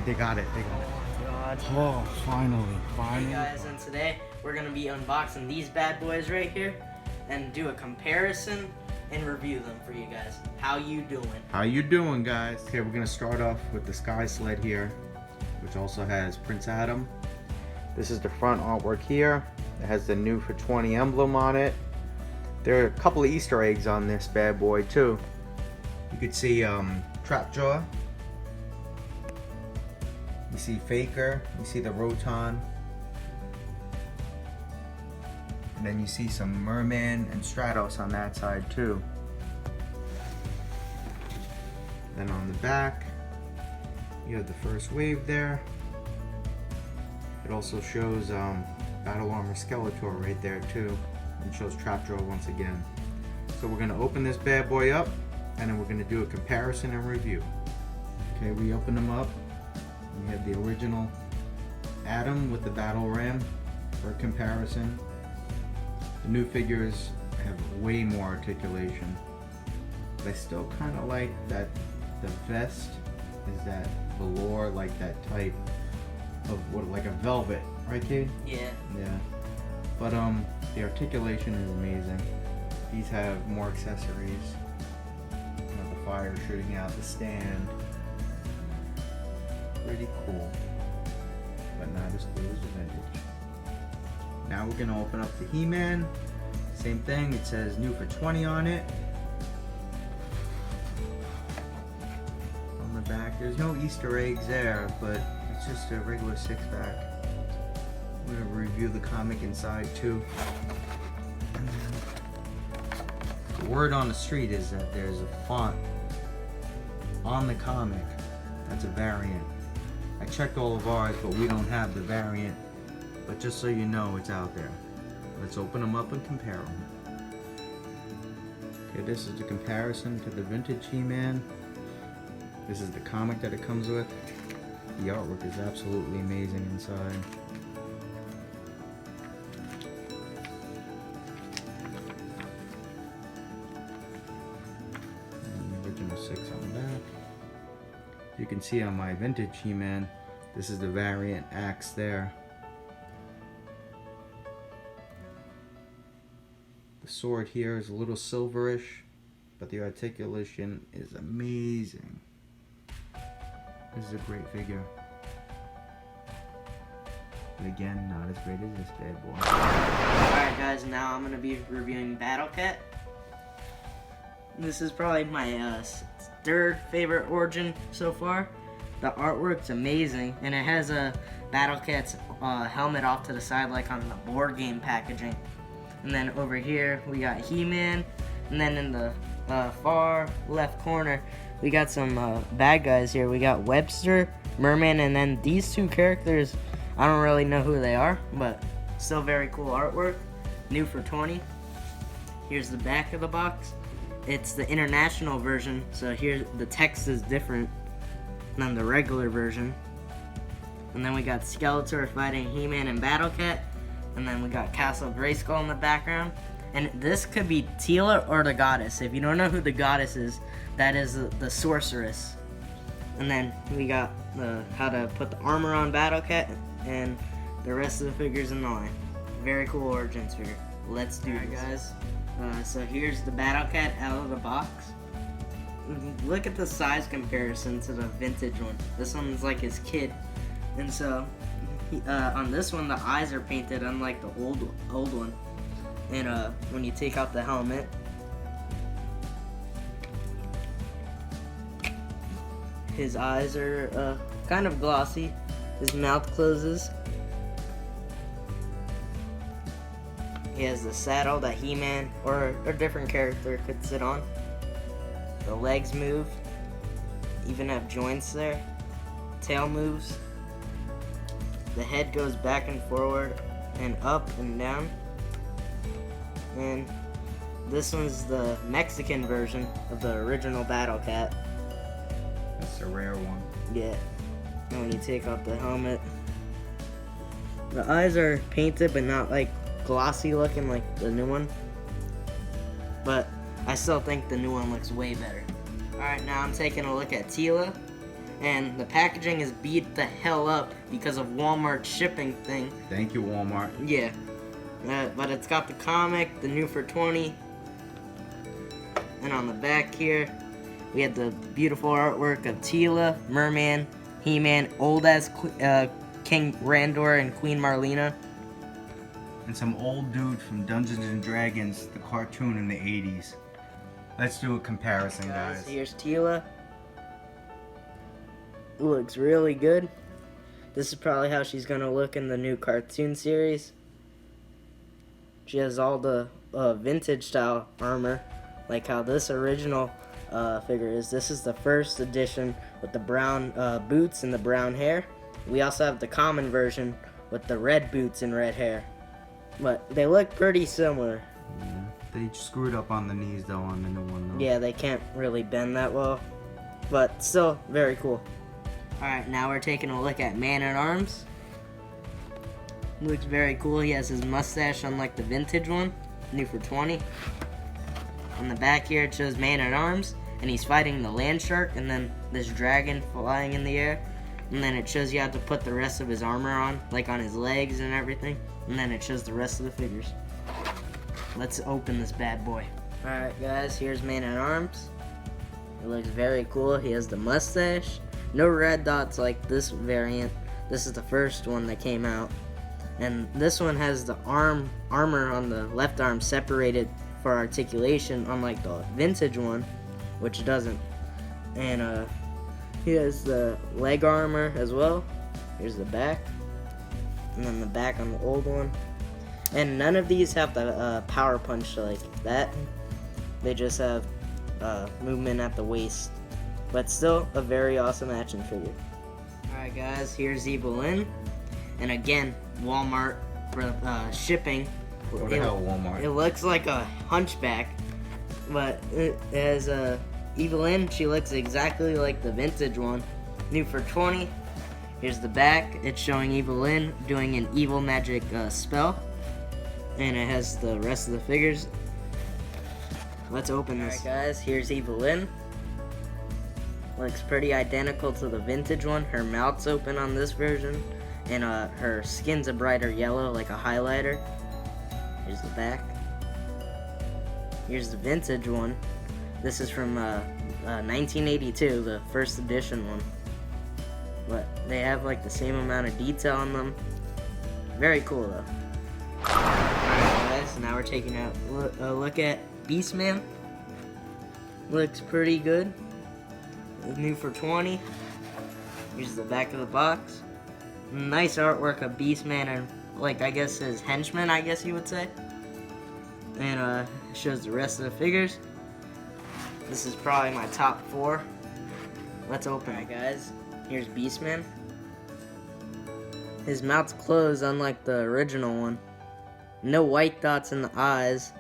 they got it. They got it. God. Oh, finally. Hey guys, and today we're gonna be unboxing these bad boys right here and do a comparison and review them for you guys. How you doing? How you doing, guys? Okay, we're gonna start off with the Sky Sled here, which also has Prince Adam. This is the front artwork here. It has the new for 20 emblem on it. There are a couple of Easter eggs on this bad boy too. You could see Trapjaw. You see Faker. You see the Roton. And then you see some Merman and Stratos on that side too. Then on the back, you have the first wave there. It also shows Battle Armor Skeletor right there too. And shows Trapjaw once again. So we're gonna open this bad boy up and then we're gonna do a comparison and review. Okay, we open them up. We have the original Adam with the Battle Ram for comparison. The new figures have way more articulation. But I still kind of like that the vest is that velour, like that type of what, like a velvet, right, Kate? Yeah. Yeah. But the articulation is amazing. These have more accessories. You know, the fire shooting out the stand. Pretty cool. But not as cool as the vintage. Now we're gonna open up the HeMan. Same thing, it says new for 20 on it. On the back, there's no Easter eggs there, but it's just a regular 6-pack. I'm gonna review the comic inside too. And the word on the street is that there's a font on the comic that's a variant. I checked all of ours, but we don't have the variant. But just so you know, it's out there. Let's open them up and compare them. Okay, this is the comparison to the vintage HeMan. This is the comic that it comes with. The artwork is absolutely amazing inside. And the original 6 on the back. You can see on my vintage HeMan, this is the variant axe there. The sword here is a little silverish, but the articulation is amazing. This is a great figure. But again, not as great as this bad boy. Alright guys, now I'm going to be reviewing Battle Cat. This is probably my third favorite origin so far. The artwork's amazing, and it has a Battle Cat's helmet off to the side like on the board game packaging. And then over here we got HeMan, and then in the far left corner we got some bad guys here. We got Webster, Merman, and then these two characters, I don't really know who they are, but still very cool artwork. New for 20. Here's the back of the box. It's the international version, so here the text is different than the regular version. And then we got Skeletor fighting HeMan and Battle Cat. And then we got Castle Grayskull in the background. And this could be Teela or the Goddess. If you don't know who the Goddess is, that is the Sorceress. And then we got how to put the armor on Battle Cat and the rest of the figures in the line. Very cool Origins figure. Let's do it, guys. So here's the Battle Cat out of the box. Look at the size comparison to the vintage one. This one's like his kid. And so on this one, the eyes are painted unlike the old one. And when you take out the helmet, his eyes are kind of glossy. His mouth closes. He has the saddle that HeMan or a different character could sit on. The legs move. Even have joints there. Tail moves. The head goes back and forward and up and down. And this one's the Mexican version of the original Battle Cat. That's a rare one. Yeah. And when you take off the helmet, the eyes are painted but not like glossy looking like the new one. But I still think the new one looks way better. Alright, now I'm taking a look at Teela. And the packaging is beat the hell up because of Walmart's shipping thing. Thank you, Walmart. Yeah. But it's got the comic, the new for 20. And on the back here, we have the beautiful artwork of Teela, Merman, HeMan, old as King Randor and Queen Marlena. And some old dude from Dungeons and Dragons, the cartoon in the 80s. Let's do a comparison, guys. Here's Teela. Looks really good. This is probably how she's gonna look in the new cartoon series. She has all the vintage style armor, like how this original figure is. This is the first edition with the brown boots and the brown hair. We also have the common version with the red boots and red hair. But they look pretty similar. Yeah. They screwed up on the knees though on the new one though. Yeah, they can't really bend that well. But still very cool. Alright, now we're taking a look at Man-at-Arms. Looks very cool. He has his mustache unlike the vintage one. New for 20. On the back here it shows Man-at-Arms. And he's fighting the land shark and then this dragon flying in the air. And then it shows you have to put the rest of his armor on, like on his legs and everything. And then it shows the rest of the figures. Let's open this bad boy. Alright guys, here's Man-at-Arms. It looks very cool. He has the mustache. No red dots like this variant. This is the first one that came out. And this one has the armor on the left arm separated for articulation, unlike the vintage one, which doesn't. And he has the leg armor as well. Here's the back. And then the back on the old one. And none of these have the power punch like that. They just have movement at the waist. But still a very awesome action figure. Alright guys, here's Evelyn. And again, Walmart for shipping. What the hell, Walmart? It looks like a hunchback. But it has Evelyn, she looks exactly like the vintage one. New for 20. Here's the back. It's showing Evelyn doing an evil magic spell. And it has the rest of the figures. Let's open this. Alright guys, here's Evelyn. Looks pretty identical to the vintage one. Her mouth's open on this version. And her skin's a brighter yellow, like a highlighter. Here's the back. Here's the vintage one. This is from 1982, the first edition one. But they have like the same amount of detail on them. Very cool though. Alright guys, now we're taking a look at Beastman. Looks pretty good. New for 20. Here's the back of the box. Nice artwork of Beastman and like I guess his henchman, I guess you would say. And shows the rest of the figures. This is probably my top 4. Let's open it, guys. Here's Beastman. His mouth's closed unlike the original one. No white dots in the eyes.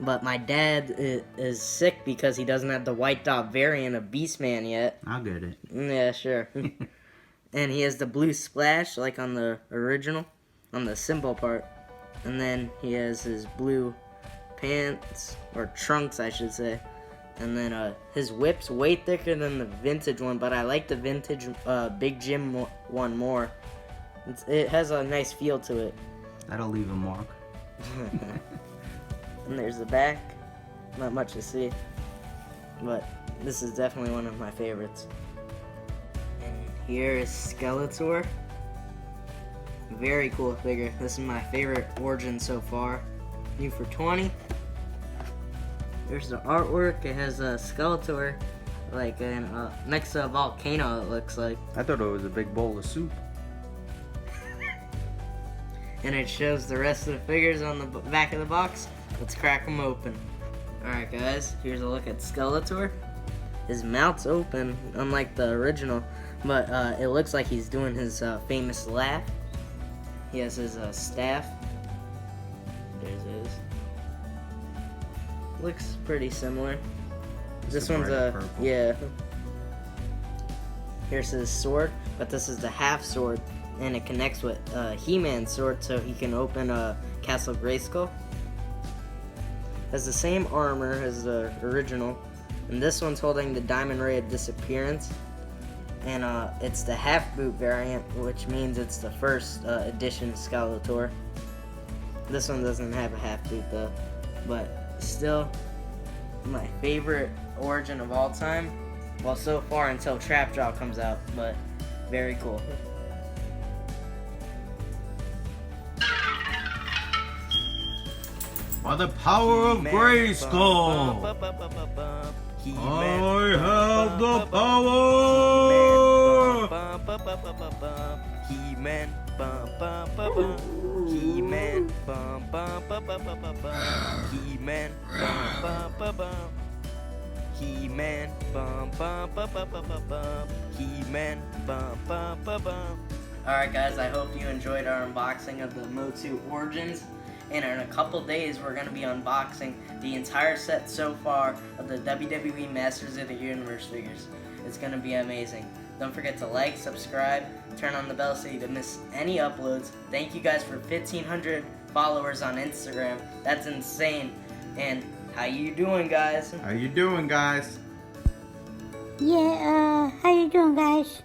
But my dad is sick because he doesn't have the white dot variant of Beastman yet. I'll get it. Yeah, sure. And he has the blue splash like on the original, on the symbol part. And then he has his blue pants, or trunks I should say. And then his whip's way thicker than the vintage one, but I like the vintage Big Jim one more. It has a nice feel to it. That'll leave a mark. And there's the back. Not much to see. But this is definitely one of my favorites. And here is Skeletor. Very cool figure. This is my favorite origin so far. New for 20. There's the artwork. It has a Skeletor like next to a volcano, it looks like. I thought it was a big bowl of soup. And it shows the rest of the figures on the back of the box. Let's crack them open. Alright guys, here's a look at Skeletor. His mouth's open, unlike the original, but it looks like he's doing his famous laugh. He has his staff. There's his. Looks pretty similar. This one's a yeah. Here's his sword, but this is the half sword, and it connects with HeMan's sword, so he can open Castle Grayskull. Has the same armor as the original, and this one's holding the Diamond Ray of Disappearance. and it's the half boot variant, which means it's the first edition Skeletor. This one doesn't have a half boot though, but still my favorite origin of all time. Well, so far until Trapjaw comes out, but very cool. By the power of Grayskull, I have the power! HeMan, HeMan, HeMan, HeMan, HeMan. Alright guys, I hope you enjoyed our unboxing of the MOTU Origins. And in a couple days, we're going to be unboxing the entire set so far of the WWE Masters of the Universe figures. It's going to be amazing. Don't forget to like, subscribe, turn on the bell so you don't miss any uploads. Thank you guys for 1,500 followers on Instagram. That's insane. And how you doing, guys? How you doing, guys? Yeah, how you doing, guys?